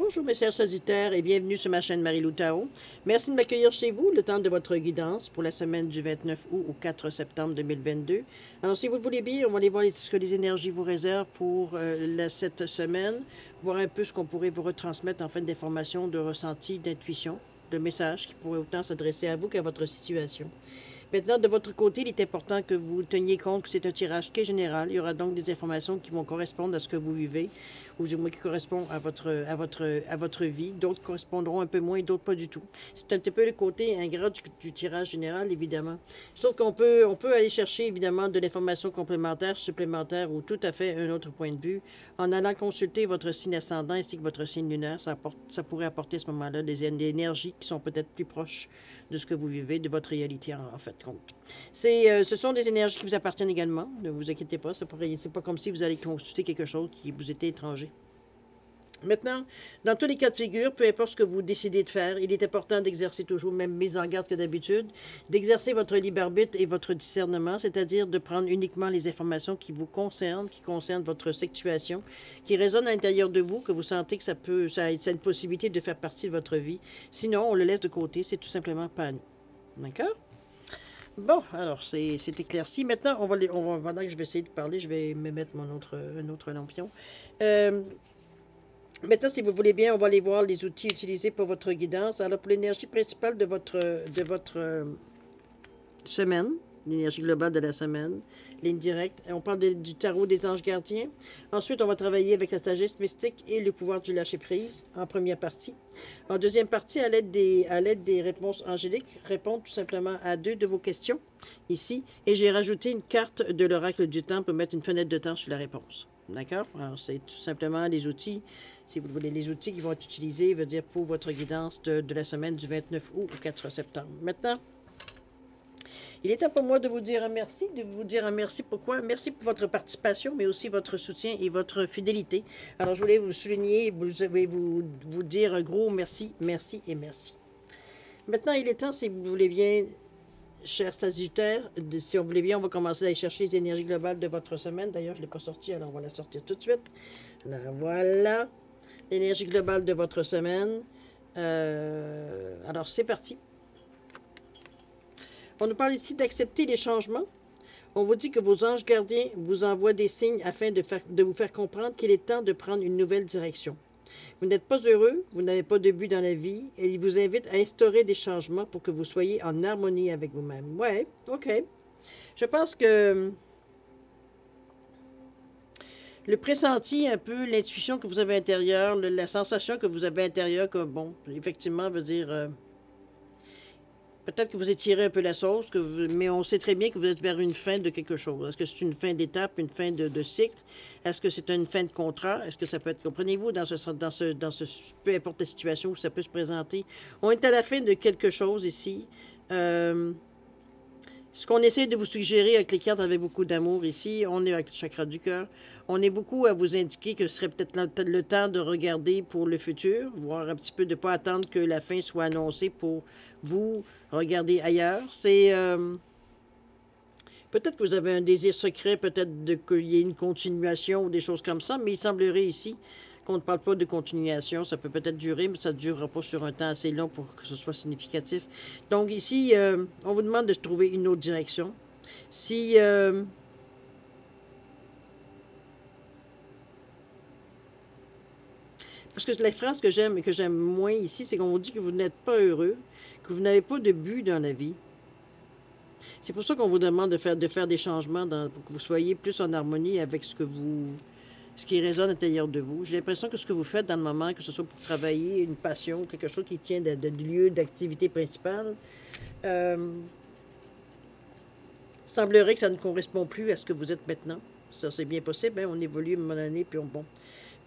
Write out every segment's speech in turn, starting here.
Bonjour mes chers Sagittaires et bienvenue sur ma chaîne Marie-Lou Tarot. Merci de m'accueillir chez vous, le temps de votre guidance pour la semaine du 29 août au 4 septembre 2022. Alors si vous le voulez bien, on va aller voir ce que les énergies vous réservent pour cette semaine, voir un peu ce qu'on pourrait vous retransmettre en fait d'informations, de ressentis, d'intuition, de messages qui pourraient autant s'adresser à vous qu'à votre situation. Maintenant, de votre côté, il est important que vous teniez compte que c'est un tirage qui est général. Il y aura donc des informations qui vont correspondre à ce que vous vivez, ou du moins qui correspondent à votre vie. D'autres correspondront un peu moins, d'autres pas du tout. C'est un petit peu le côté ingrat du tirage général, évidemment. Sauf qu'on peut aller chercher, évidemment, de l'information complémentaire, supplémentaire, ou tout à fait un autre point de vue, en allant consulter votre signe ascendant ainsi que votre signe lunaire. Ça pourrait apporter à ce moment-là des énergies qui sont peut-être plus proches de ce que vous vivez, de votre réalité en fait compte. Ce sont des énergies qui vous appartiennent également, ne vous inquiétez pas, c'est pas comme si vous allez consulter quelque chose qui vous était étranger. Maintenant, dans tous les cas de figure, peu importe ce que vous décidez de faire, il est important d'exercer toujours, même mise en garde que d'habitude, d'exercer votre libre arbitre et votre discernement, c'est-à-dire de prendre uniquement les informations qui vous concernent, qui concernent votre situation, qui résonnent à l'intérieur de vous, que vous sentez que ça a une possibilité de faire partie de votre vie. Sinon, on le laisse de côté, c'est tout simplement pas à nous. D'accord? Bon, alors c'est éclairci. Maintenant, pendant que je vais essayer de parler, je vais me mettre un autre lampion. Maintenant, si vous voulez bien, on va aller voir les outils utilisés pour votre guidance. Alors, pour l'énergie principale de votre semaine, l'énergie globale de la semaine, ligne directe, on parle du tarot des anges gardiens. Ensuite, on va travailler avec la sagesse mystique et le pouvoir du lâcher-prise en première partie. En deuxième partie, à l'aide des réponses angéliques, répondre tout simplement à 2 de vos questions ici. Et j'ai rajouté une carte de l'oracle du temps pour mettre une fenêtre de temps sur la réponse. D'accord? Alors, c'est tout simplement les outils. Si vous voulez, les outils qui vont être utilisés, veut dire pour votre guidance de la semaine du 29 août au 4 septembre. Maintenant, il est temps pour moi de vous dire un merci, pourquoi? Merci pour votre participation, mais aussi votre soutien et votre fidélité. Alors, je voulais vous souligner, vous dire un gros merci, merci et merci. Maintenant, il est temps, si vous voulez bien, chers Sagittaires, si on voulait bien, on va commencer à aller chercher les énergies globales de votre semaine. D'ailleurs, je ne l'ai pas sortie, alors on va la sortir tout de suite. Alors, voilà. L'énergie globale de votre semaine. Alors, c'est parti. On nous parle ici d'accepter les changements. On vous dit que vos anges gardiens vous envoient des signes afin de vous faire comprendre qu'il est temps de prendre une nouvelle direction. Vous n'êtes pas heureux, vous n'avez pas de but dans la vie, et ils vous invitent à instaurer des changements pour que vous soyez en harmonie avec vous-même. Ouais, ok. Je pense que le pressenti, un peu, l'intuition que vous avez intérieure, la sensation que vous avez intérieure, que bon, effectivement, veut dire, peut-être que vous étirez un peu la sauce, mais on sait très bien que vous êtes vers une fin de quelque chose. Est-ce que c'est une fin d'étape, une fin de cycle? Est-ce que c'est une fin de contrat? Est-ce que ça peut être, comprenez-vous, peu importe la situation où ça peut se présenter, on est à la fin de quelque chose ici. Ce qu'on essaie de vous suggérer avec les cartes avec beaucoup d'amour ici, on est avec le chakra du cœur, on est beaucoup à vous indiquer que ce serait peut-être le temps de regarder pour le futur, voir un petit peu, de ne pas attendre que la fin soit annoncée pour vous regarder ailleurs. C'est peut-être que vous avez un désir secret, peut-être qu'il y ait une continuation ou des choses comme ça, mais il semblerait ici qu'on ne parle pas de continuation. Ça peut peut-être durer, mais ça ne durera pas sur un temps assez long pour que ce soit significatif. Donc ici, on vous demande de trouver une autre direction. Si parce que la phrase que j'aime et que j'aime moins ici, c'est qu'on vous dit que vous n'êtes pas heureux, que vous n'avez pas de but dans la vie. C'est pour ça qu'on vous demande de faire des changements pour que vous soyez plus en harmonie avec ce qui résonne à l'intérieur de vous. J'ai l'impression que ce que vous faites dans le moment, que ce soit pour travailler, une passion, quelque chose qui tient de lieu d'activité principale, semblerait que ça ne correspond plus à ce que vous êtes maintenant. Ça, c'est bien possible, hein? On évolue à un moment donné, puis bon,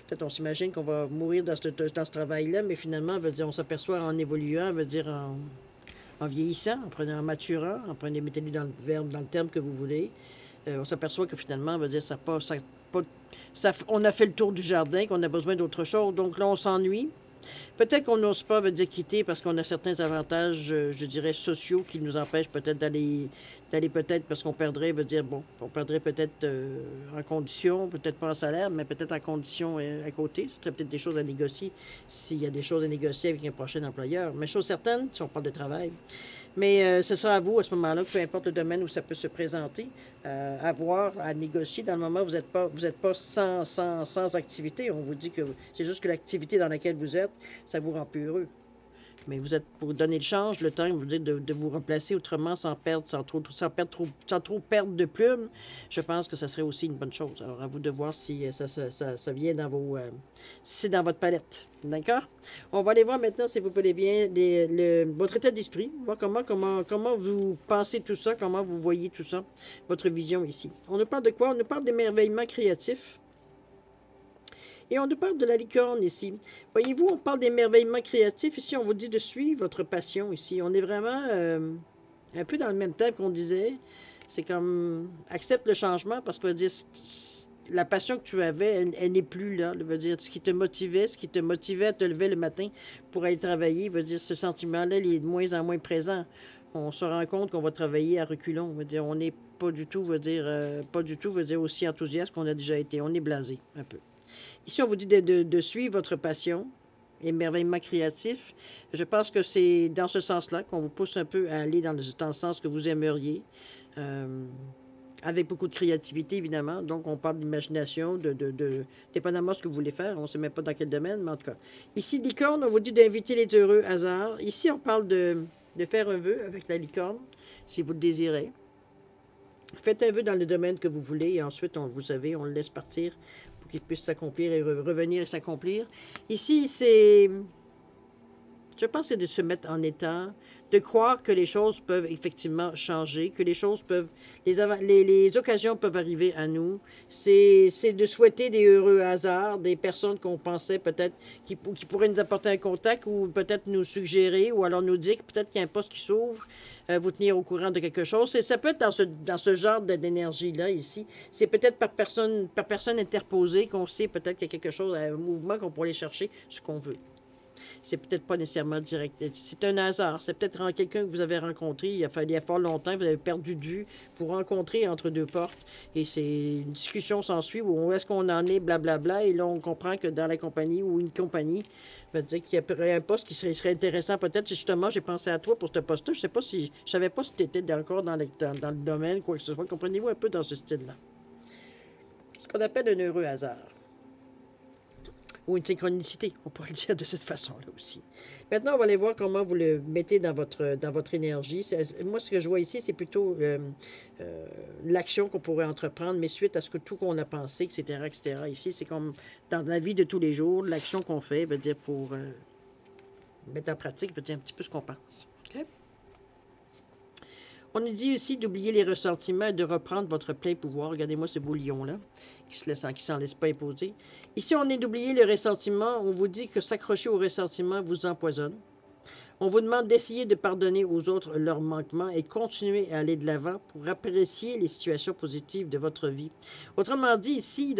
peut-être on s'imagine qu'on va mourir dans ce travail-là, mais finalement, on s'aperçoit en évoluant, en vieillissant, en maturant, mettez-le dans le verbe, dans le terme que vous voulez, on s'aperçoit que finalement, on a fait le tour du jardin, qu'on a besoin d'autre chose. Donc là, on s'ennuie. Peut-être qu'on n'ose pas, veut dire, quitter parce qu'on a certains avantages, je dirais, sociaux qui nous empêchent peut-être d'aller peut-être parce qu'on perdrait, veut dire, bon, on perdrait peut-être en condition, peut-être pas en salaire, mais peut-être en condition à côté. Ce serait peut-être des choses à négocier s'il y a des choses à négocier avec un prochain employeur. Mais chose certaine, si on parle de travail, mais ce sera à vous, à ce moment-là, peu importe le domaine où ça peut se présenter, à voir, à négocier. Dans le moment où vous êtes pas sans activité. On vous dit que c'est juste que l'activité dans laquelle vous êtes, ça vous rend plus heureux. Mais vous êtes pour donner le change, le temps, vous dites de vous replacer autrement sans perdre, sans trop perdre de plumes. Je pense que ça serait aussi une bonne chose. Alors, à vous de voir si ça vient dans vos, si c'est dans votre palette. D'accord? On va aller voir maintenant, si vous voulez bien, votre état d'esprit, voir comment vous pensez tout ça, comment vous voyez tout ça, votre vision ici. On nous parle de quoi? On nous parle d'émerveillement créatif. Et on nous parle de la licorne ici. Voyez-vous, on parle d'émerveillement créatif. Ici, on vous dit de suivre votre passion ici. On est vraiment un peu dans le même temps qu'on disait. C'est comme, accepte le changement parce que la passion que tu avais, elle n'est plus là. Veut dire, ce qui te motivait à te lever le matin pour aller travailler, veut dire, ce sentiment-là, il est de moins en moins présent. On se rend compte qu'on va travailler à reculons. Veut dire, on n'est pas du tout, veut dire, aussi enthousiaste qu'on a déjà été. On est blasé un peu. Ici, on vous dit de suivre votre passion, émerveillement créatif. Je pense que c'est dans ce sens-là qu'on vous pousse un peu à aller dans le sens que vous aimeriez, avec beaucoup de créativité, évidemment. Donc, on parle d'imagination, dépendamment de ce que vous voulez faire. On ne sait même pas dans quel domaine, mais en tout cas. Ici, licorne, on vous dit d'inviter les heureux hasards. Ici, on parle de faire un vœu avec la licorne, si vous le désirez. Faites un vœu dans le domaine que vous voulez et ensuite, vous savez, on le laisse partir pour qu'il puisse s'accomplir et revenir et s'accomplir. Ici, je pense, c'est de se mettre en état, de croire que les choses peuvent effectivement changer, que les choses peuvent, les occasions peuvent arriver à nous. C'est de souhaiter des heureux hasards, des personnes qu'on pensait peut-être qui pourraient nous apporter un contact ou peut-être nous suggérer ou alors nous dire que peut-être qu'il y a un poste qui s'ouvre. Vous tenir au courant de quelque chose. Ça peut être dans ce genre d'énergie-là, ici. C'est peut-être par personne interposée qu'on sait peut-être qu'il y a quelque chose, un mouvement qu'on pourrait aller chercher ce qu'on veut. C'est peut-être pas nécessairement direct. C'est un hasard. C'est peut-être quelqu'un que vous avez rencontré il y a fort longtemps, vous avez perdu de vue pour rencontrer entre deux portes. Et c'est une discussion s'ensuit où est-ce qu'on en est, blablabla. Et là, on comprend que dans la compagnie ou une compagnie, veut dire qu'il y aurait un poste qui serait intéressant. Peut-être, justement, j'ai pensé à toi pour ce poste-là. Je savais pas si tu étais encore dans le domaine, quoi que ce soit. Comprenez-vous un peu dans ce style-là? Ce qu'on appelle un heureux hasard. Ou une synchronicité, on pourrait le dire de cette façon-là aussi. Maintenant, on va aller voir comment vous le mettez dans votre énergie. Moi, ce que je vois ici, c'est plutôt l'action qu'on pourrait entreprendre, mais suite à tout qu'on a pensé, etc., etc. Ici, c'est comme dans la vie de tous les jours, l'action qu'on fait, veut dire pour mettre en pratique, veut dire un petit peu ce qu'on pense. Okay? On nous dit aussi d'oublier les ressentiments et de reprendre votre plein pouvoir. Regardez-moi ce beau lion-là, qui s'en laisse pas imposer. Ici, on est d'oublier le ressentiment. On vous dit que s'accrocher au ressentiment vous empoisonne. On vous demande d'essayer de pardonner aux autres leurs manquements et continuer à aller de l'avant pour apprécier les situations positives de votre vie. Autrement dit, ici,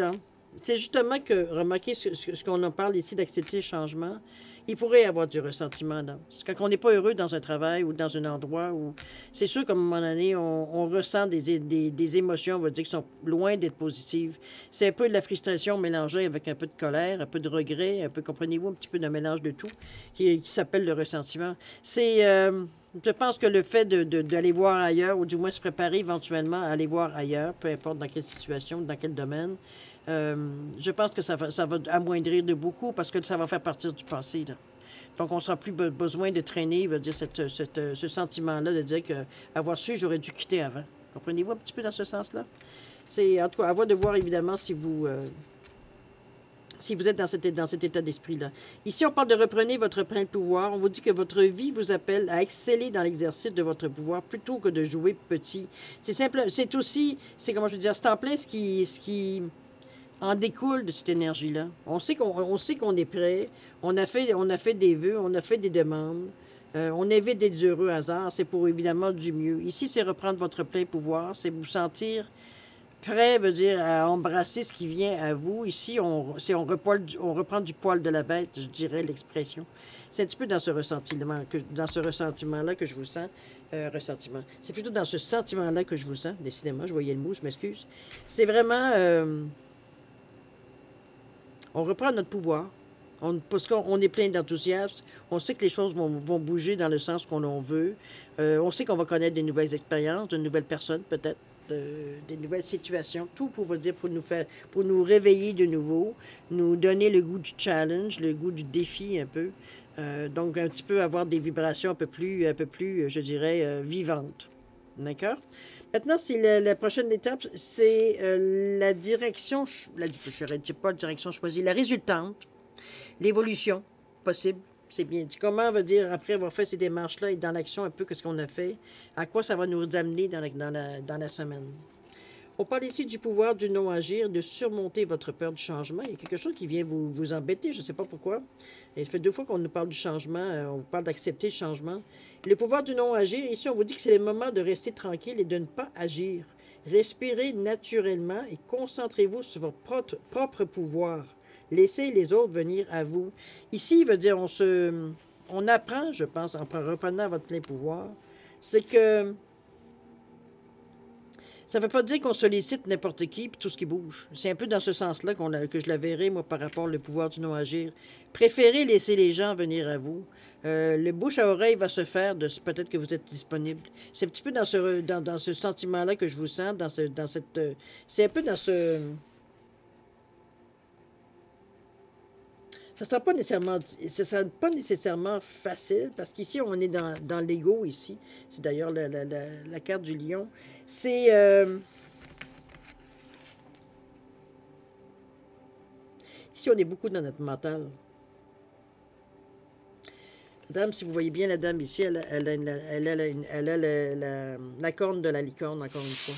c'est justement que, remarquez ce qu'on en parle ici d'accepter le changement, il pourrait y avoir du ressentiment. Quand on n'est pas heureux dans un travail ou dans un endroit où c'est sûr qu'à un moment donné, on ressent des émotions, on va dire, qui sont loin d'être positives. C'est un peu de la frustration mélangée avec un peu de colère, un peu de regret, un peu, comprenez-vous, un petit peu d'un mélange de tout, qui s'appelle le ressentiment. Je pense que le fait d'aller voir ailleurs, ou du moins se préparer éventuellement à aller voir ailleurs, peu importe dans quelle situation, dans quel domaine, je pense que ça va amoindrir de beaucoup parce que ça va faire partir du passé. Là. Donc, on ne sera plus besoin de traîner, veut dire, ce sentiment-là de dire qu'avoir su, j'aurais dû quitter avant. Comprenez-vous un petit peu dans ce sens-là? C'est, en tout cas, à vous de voir, évidemment, si vous êtes dans cet état d'esprit-là. Ici, on parle de reprenez votre plein pouvoir. On vous dit que votre vie vous appelle à exceller dans l'exercice de votre pouvoir plutôt que de jouer petit. C'est simple, c'est aussi, comment je veux dire, c'est en plein ce qui en découle de cette énergie-là. On sait qu'on est prêt, on a fait des vœux, on a fait des demandes, on évite des heureux hasards, c'est pour évidemment du mieux. Ici, c'est reprendre votre plein pouvoir, c'est vous sentir prêt, veut dire, à embrasser ce qui vient à vous. Ici, on reprend du poil de la bête, je dirais l'expression. C'est un petit peu dans ce ressentiment-là que je vous sens. Ressentiment. C'est plutôt dans ce sentiment-là que je vous sens. Décidément, je voyais le mot, je m'excuse. C'est vraiment... on reprend notre pouvoir. Parce qu'on est plein d'enthousiasme. On sait que les choses vont bouger dans le sens qu'on en veut. On sait qu'on va connaître des nouvelles expériences, de nouvelles personnes peut-être. Des nouvelles situations, tout pour vous dire, pour nous réveiller de nouveau, nous donner le goût du challenge, le goût du défi un peu. Donc un petit peu avoir des vibrations un peu plus je dirais, vivantes. D'accord? Maintenant, c'est la prochaine étape, c'est la direction, je ne dirais pas la direction choisie, la résultante, l'évolution possible. C'est bien dit. Comment veut dire, après avoir fait ces démarches-là et dans l'action un peu que ce qu'on a fait, à quoi ça va nous amener dans la semaine? On parle ici du pouvoir du non-agir, de surmonter votre peur du changement. Il y a quelque chose qui vient vous embêter, je ne sais pas pourquoi. Il fait 2 fois qu'on nous parle du changement, on vous parle d'accepter le changement. Le pouvoir du non-agir, ici, on vous dit que c'est le moment de rester tranquille et de ne pas agir. Respirez naturellement et concentrez-vous sur votre propre pouvoir. Laissez les autres venir à vous. Ici, il veut dire, on apprend, je pense, en reprenant votre plein pouvoir, c'est que ça ne veut pas dire qu'on sollicite n'importe qui et tout ce qui bouge. C'est un peu dans ce sens-là que je la verrai, moi, par rapport au pouvoir du non-agir. Préférez laisser les gens venir à vous. Le bouche à oreille va se faire de peut-être que vous êtes disponible. C'est un petit peu dans ce sentiment-là que je vous sens, c'est un peu dans ce... Ça ne sera pas nécessairement facile, parce qu'ici, on est dans l'ego, ici. C'est d'ailleurs la carte du lion. C'est... ici, on est beaucoup dans notre mental. La dame, si vous voyez bien la dame ici, elle a la corne de la licorne, encore une fois.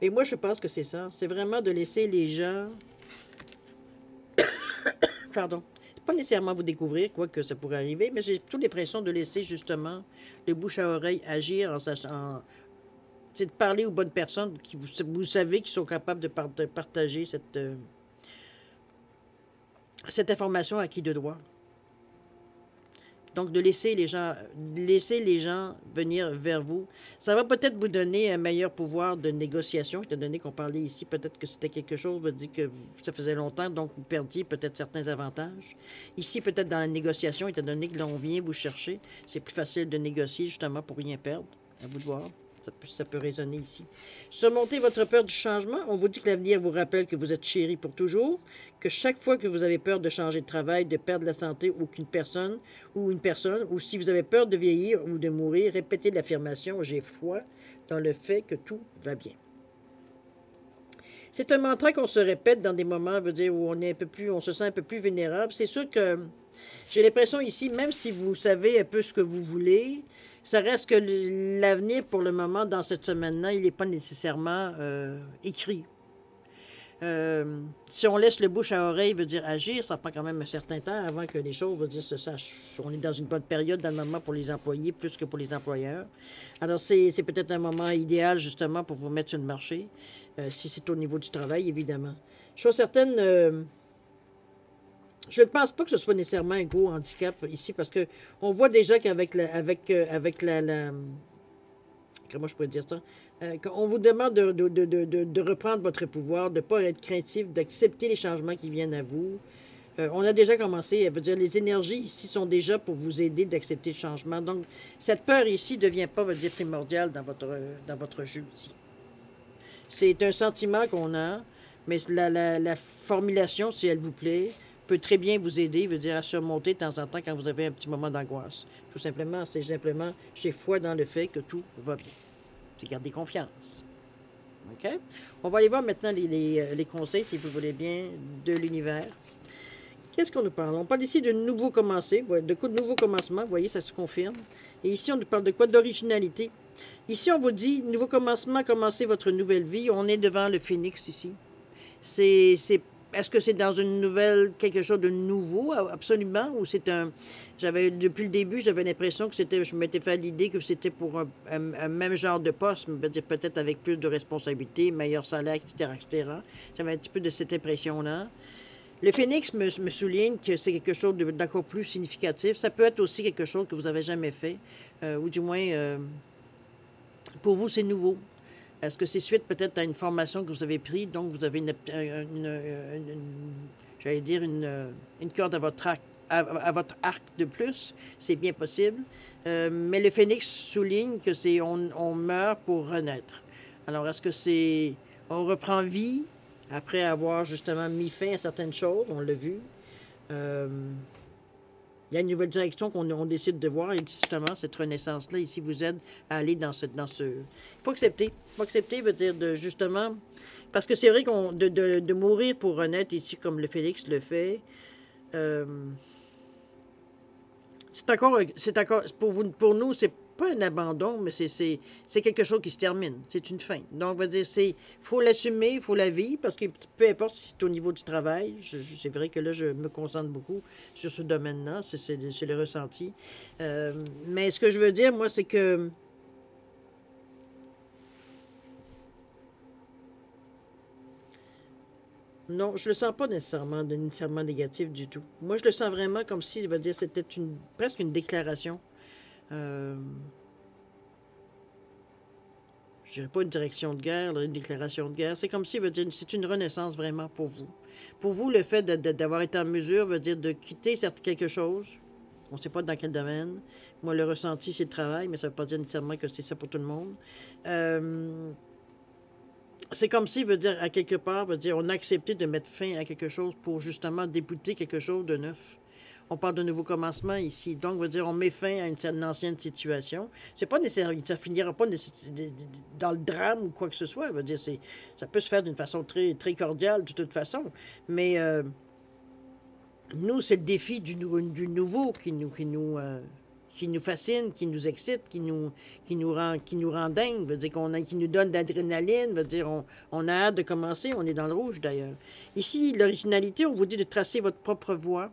Et moi, je pense que c'est ça. C'est vraiment de laisser les gens... Pardon. Pas nécessairement vous découvrir, quoi que ça pourrait arriver, mais j'ai plutôt l'impression de laisser justement le bouche à oreille agir en sachant... C'est de parler aux bonnes personnes qui vous savez qui sont capables de partager cette information à qui de droit. Donc, de laisser les gens venir vers vous. Ça va peut-être vous donner un meilleur pouvoir de négociation, étant donné qu'on parlait ici, peut-être que c'était quelque chose, vous dit que ça faisait longtemps, donc vous perdiez peut-être certains avantages. Ici, peut-être dans la négociation, étant donné que l'on vient vous chercher, c'est plus facile de négocier justement pour rien perdre. À vous de voir. Ça peut résonner ici. Surmontez votre peur du changement. On vous dit que l'avenir vous rappelle que vous êtes chéri pour toujours, que chaque fois que vous avez peur de changer de travail, de perdre la santé ou une personne, ou si vous avez peur de vieillir ou de mourir, répétez l'affirmation « J'ai foi dans le fait que tout va bien ». C'est un mantra qu'on se répète dans des moments, veut dire, où on se sent un peu plus vulnérable. C'est sûr que j'ai l'impression ici, même si vous savez un peu ce que vous voulez, ça reste que l'avenir, pour le moment, dans cette semaine-là, il n'est pas nécessairement écrit. Si on laisse le bouche à oreille, veut dire agir, ça prend quand même un certain temps avant que les choses, veut dire, se sachent. On est dans une bonne période dans le moment pour les employés, plus que pour les employeurs. Alors, c'est peut-être un moment idéal, justement, pour vous mettre sur le marché, si c'est au niveau du travail, évidemment. Chose certaine... je ne pense pas que ce soit nécessairement un gros handicap ici, parce que on voit déjà qu'avec comment je pourrais dire ça? Quand on vous demande de reprendre votre pouvoir, de ne pas être craintif, d'accepter les changements qui viennent à vous. On a déjà commencé, veut dire, les énergies ici sont déjà pour vous aider d'accepter le changement. Donc, cette peur ici ne devient pas, veut dire, primordiale dans votre jeu ici. C'est un sentiment qu'on a, mais la formulation, si elle vous plaît, peut très bien vous aider, veut dire à surmonter de temps en temps quand vous avez un petit moment d'angoisse. Tout simplement, c'est simplement, j'ai foi dans le fait que tout va bien. C'est garder confiance. OK? On va aller voir maintenant les conseils, si vous voulez bien, de l'univers. Qu'est-ce qu'on nous parle? On parle ici de nouveau commencer, de nouveau commencement, vous voyez, ça se confirme. Et ici, on nous parle de quoi? D'originalité. Ici, on vous dit, nouveau commencement, commencez votre nouvelle vie. On est devant le phénix ici. C'est est-ce que c'est dans une nouvelle, quelque chose de nouveau, absolument, ou c'est un... depuis le début, j'avais l'impression que c'était, je m'étais fait l'idée que c'était pour un même genre de poste, mais peut-être avec plus de responsabilités, meilleur salaire, etc., etc. J'avais un petit peu de cette impression-là. Le Phénix me souligne que c'est quelque chose d'encore plus significatif. Ça peut être aussi quelque chose que vous n'avez jamais fait, ou du moins, pour vous, c'est nouveau. Est-ce que c'est suite peut-être à une formation que vous avez prise, donc vous avez j'allais dire, une corde à votre arc, à votre arc de plus? C'est bien possible. Mais le Phénix souligne que c'est on meurt pour renaître. Alors, est-ce que c'est... On reprend vie après avoir justement mis fin à certaines choses, on l'a vu. Il y a une nouvelle direction qu'on décide de voir, et justement, cette renaissance-là, ici, vous aide à aller dans ce... Il faut accepter. Il faut accepter veut dire de, justement... Parce que c'est vrai qu'on de mourir pour renaître, ici, comme le Félix le fait, c'est encore... Pour nous, c'est pas un abandon, mais c'est quelque chose qui se termine. C'est une fin. Donc, on va dire, faut l'assumer, il faut la vivre, parce que peu importe si c'est au niveau du travail, c'est vrai que là, je me concentre beaucoup sur ce domaine-là, c'est le ressenti. Mais ce que je veux dire, moi, c'est que non, je le sens pas nécessairement négatif du tout. Moi, je le sens vraiment comme si, ça veut dire, c'était presque une déclaration. Euh, je dirais pas une direction de guerre, là, une déclaration de guerre. C'est comme si, veut dire, c'est une renaissance vraiment pour vous. Pour vous, le fait d'avoir été en mesure veut dire de quitter quelque chose. On ne sait pas dans quel domaine. Moi, le ressenti, c'est le travail, mais ça ne veut pas dire nécessairement que c'est ça pour tout le monde. C'est comme si, veut dire, à quelque part, veut dire, on a accepté de mettre fin à quelque chose pour justement débuter quelque chose de neuf. On parle de nouveau commencement ici. Donc, veut dire, on met fin à une ancienne situation. C'est pas nécessaire, ça finira pas dans le drame ou quoi que ce soit. Veut dire, ça peut se faire d'une façon très, très cordiale, de toute façon. Mais nous, c'est le défi du nouveau qui nous fascine, qui nous excite, qui nous rend dingue, veut dire qui nous donne de l'adrénaline, veut dire on a hâte de commencer, on est dans le rouge d'ailleurs. Ici, l'originalité, on vous dit de tracer votre propre voie.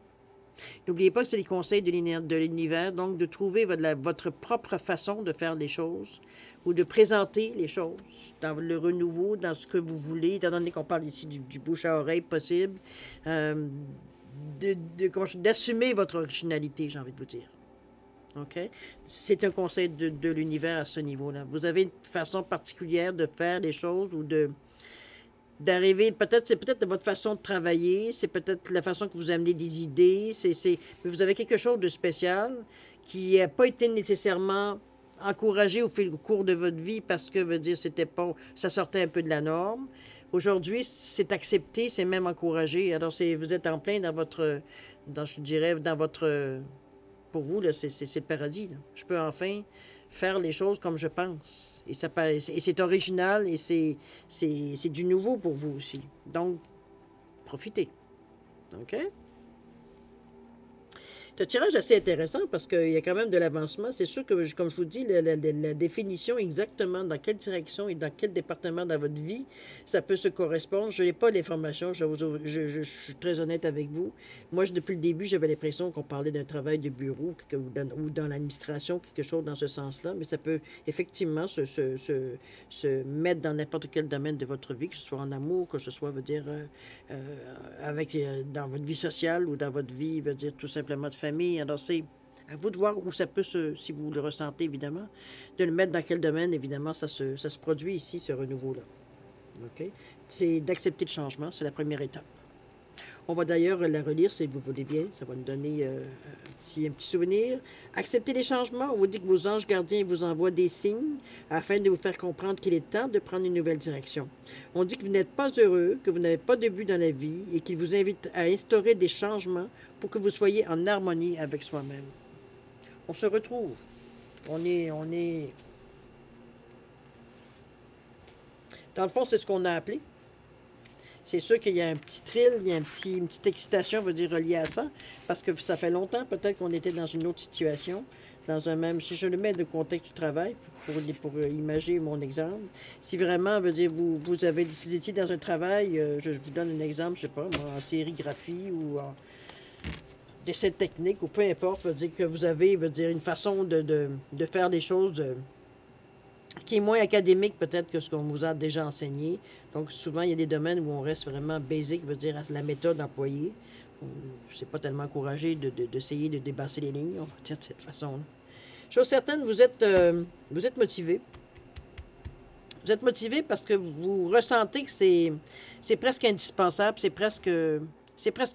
N'oubliez pas que c'est les conseils de l'univers, donc de trouver votre propre façon de faire les choses ou de présenter les choses dans le renouveau, dans ce que vous voulez, étant donné qu'on parle ici du bouche à oreille possible, d'assumer votre originalité, j'ai envie de vous dire. OK? C'est un conseil de l'univers à ce niveau-là. Vous avez une façon particulière de faire les choses ou d'arriver, c'est peut-être votre façon de travailler, c'est peut-être la façon que vous amenez des idées, mais vous avez quelque chose de spécial qui n'a pas été nécessairement encouragé au cours de votre vie parce que, veut dire, ça sortait un peu de la norme. Aujourd'hui, c'est accepté, c'est même encouragé. Alors, vous êtes en plein je dirais, dans votre... Pour vous, là, c'est le paradis. Là. Je peux enfin faire les choses comme je pense. Et c'est original et c'est du nouveau pour vous aussi. Donc, profitez. OK? C'est un tirage assez intéressant parce qu'il y a quand même de l'avancement. C'est sûr que, comme je vous dis, la définition exactement dans quelle direction et dans quel département dans votre vie ça peut se correspondre. Je n'ai pas l'information, je suis très honnête avec vous. Moi, depuis le début, j'avais l'impression qu'on parlait d'un travail de bureau ou dans l'administration, quelque chose dans ce sens-là, mais ça peut effectivement se mettre dans n'importe quel domaine de votre vie, que ce soit en amour, que ce soit, veut dire, dans votre vie sociale ou dans votre vie, veut dire, tout simplement de famille. Alors, c'est à vous de voir où ça peut si vous le ressentez, évidemment, de le mettre dans quel domaine, évidemment, ça se produit ici, ce renouveau-là. OK? C'est d'accepter le changement, c'est la première étape. On va d'ailleurs la relire si vous voulez bien. Ça va nous donner un petit souvenir. Acceptez les changements. On vous dit que vos anges gardiens vous envoient des signes afin de vous faire comprendre qu'il est temps de prendre une nouvelle direction. On dit que vous n'êtes pas heureux, que vous n'avez pas de but dans la vie et qu'il vous invite à instaurer des changements pour que vous soyez en harmonie avec soi-même. On se retrouve. On est... Dans le fond, c'est ce qu'on a appelé. C'est sûr qu'il y a un petit thrill, il y a une petite excitation, on va dire, reliée à ça, parce que ça fait longtemps peut-être qu'on était dans une autre situation. dans un même, si je le mets de contexte du travail, pour imaginer mon exemple, si vraiment, veut dire, vous avez, si vous étiez dans un travail, je vous donne un exemple, je sais pas, moi, en sérigraphie ou en d'essai technique, ou peu importe, veut dire que vous avez, veut dire, une façon de faire des choses qui est moins académique peut-être que ce qu'on vous a déjà enseigné. Donc souvent, il y a des domaines où on reste vraiment basic, veut dire, à la méthode employée. C'est pas tellement encouragé d'essayer de débasser les lignes, on va dire de cette façon-là. Chose certaine, vous êtes motivé. Vous êtes motivé parce que vous ressentez que c'est presque indispensable, c'est presque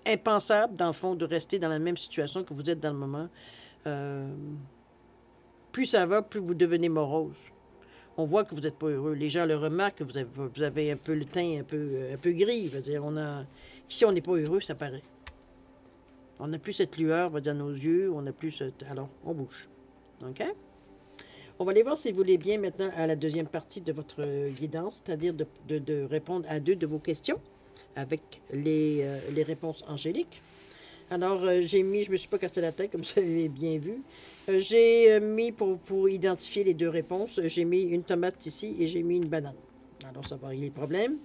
impensable, dans le fond, de rester dans la même situation que vous êtes dans le moment. Plus ça va, plus vous devenez morose. On voit que vous n'êtes pas heureux. Les gens le remarquent, que vous avez un peu le teint un peu gris. Veut dire, si on n'est pas heureux, ça paraît. On n'a plus cette lueur, va dire, dans nos yeux. On n'a plus cette... Alors, on bouge. OK? On va aller voir si vous voulez bien maintenant à la deuxième partie de votre guidance, c'est-à-dire de répondre à 2 de vos questions avec les réponses angéliques. Alors, je me suis pas cassé la tête, comme vous avez bien vu. J'ai mis, pour identifier les 2 réponses, j'ai mis une tomate ici et j'ai mis une banane. Alors, ça va régler le problème.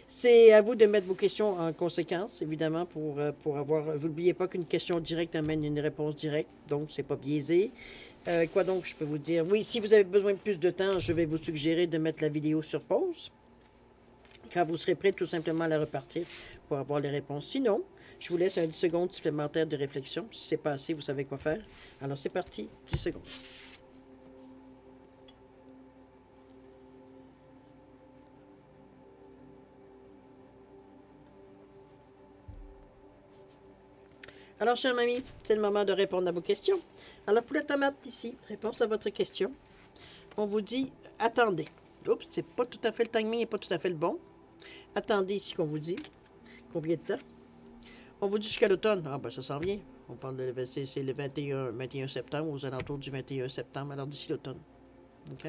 C'est à vous de mettre vos questions en conséquence, évidemment, pour avoir... Vous n'oubliez pas qu'une question directe amène une réponse directe, donc c'est pas biaisé. Quoi donc, je peux vous dire? Oui, si vous avez besoin de plus de temps, je vais vous suggérer de mettre la vidéo sur pause. Quand vous serez prêt, tout simplement à la repartir pour avoir les réponses. Sinon, je vous laisse un 10 secondes supplémentaires de réflexion. Si c'est pas assez, vous savez quoi faire. Alors, c'est parti, 10 secondes. Alors, chère mamie, c'est le moment de répondre à vos questions. Alors, pour la tomate ici, réponse à votre question. On vous dit, attendez. Oups, c'est pas tout à fait le timing, n'est pas tout à fait le bon. Attendez ici qu'on vous dit. Combien de temps? On vous dit jusqu'à l'automne. Ah, ben ça s'en vient. On parle de c'est le 21 septembre, aux alentours du 21 septembre, alors d'ici l'automne. OK?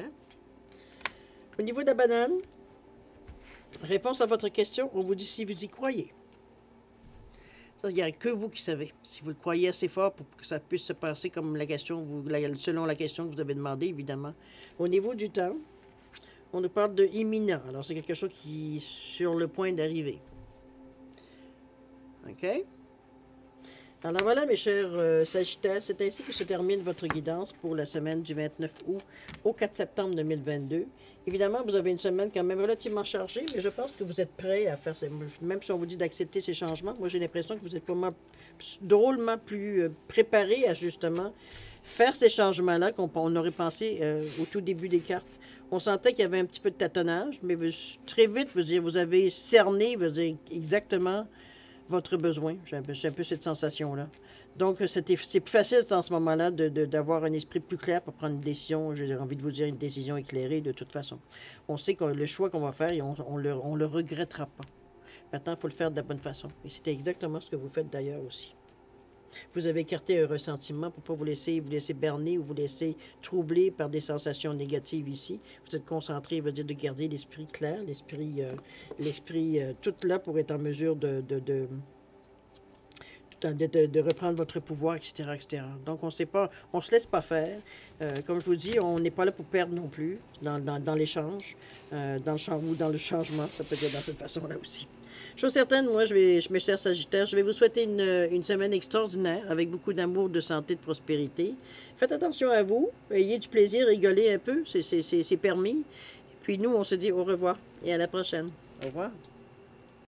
Au niveau de la banane, réponse à votre question, on vous dit si vous y croyez. Ça, il n'y a que vous qui savez. Si vous le croyez assez fort pour que ça puisse se passer comme la question, selon la question que vous avez demandé, évidemment. Au niveau du temps, on nous parle de imminent. Alors, c'est quelque chose qui est sur le point d'arriver. OK? Alors voilà, mes chers Sagittaires, c'est ainsi que se termine votre guidance pour la semaine du 29 août au 4 septembre 2022. Évidemment, vous avez une semaine quand même relativement chargée, mais je pense que vous êtes prêts à faire, même si on vous dit d'accepter ces changements, moi j'ai l'impression que vous êtes vraiment drôlement plus préparés à justement faire ces changements-là qu'on aurait pensé au tout début des cartes. On sentait qu'il y avait un petit peu de tâtonnage, mais très vite, vous avez cerné, exactement votre besoin. J'ai un peu cette sensation-là. Donc, c'est plus facile en ce moment-là d'avoir un esprit plus clair pour prendre une décision. J'ai envie de vous dire une décision éclairée de toute façon. On sait que le choix qu'on va faire, on le regrettera pas. Maintenant, il faut le faire de la bonne façon. Et c'était exactement ce que vous faites d'ailleurs aussi. Vous avez écarté un ressentiment pour ne pas vous laisser berner ou vous laisser troubler par des sensations négatives ici. Vous êtes concentré, veut dire de garder l'esprit clair, l'esprit tout là pour être en mesure de reprendre votre pouvoir, etc., etc. Donc, on se laisse pas faire. Comme je vous dis, on n'est pas là pour perdre non plus dans l'échange, ou dans le changement, ça peut être dans cette façon-là aussi. Chose certaine, moi, mes chers Sagittaires, je vais vous souhaiter une semaine extraordinaire avec beaucoup d'amour, de santé, de prospérité. Faites attention à vous, ayez du plaisir, rigolez un peu, c'est permis. Et puis nous, on se dit au revoir et à la prochaine. Au revoir.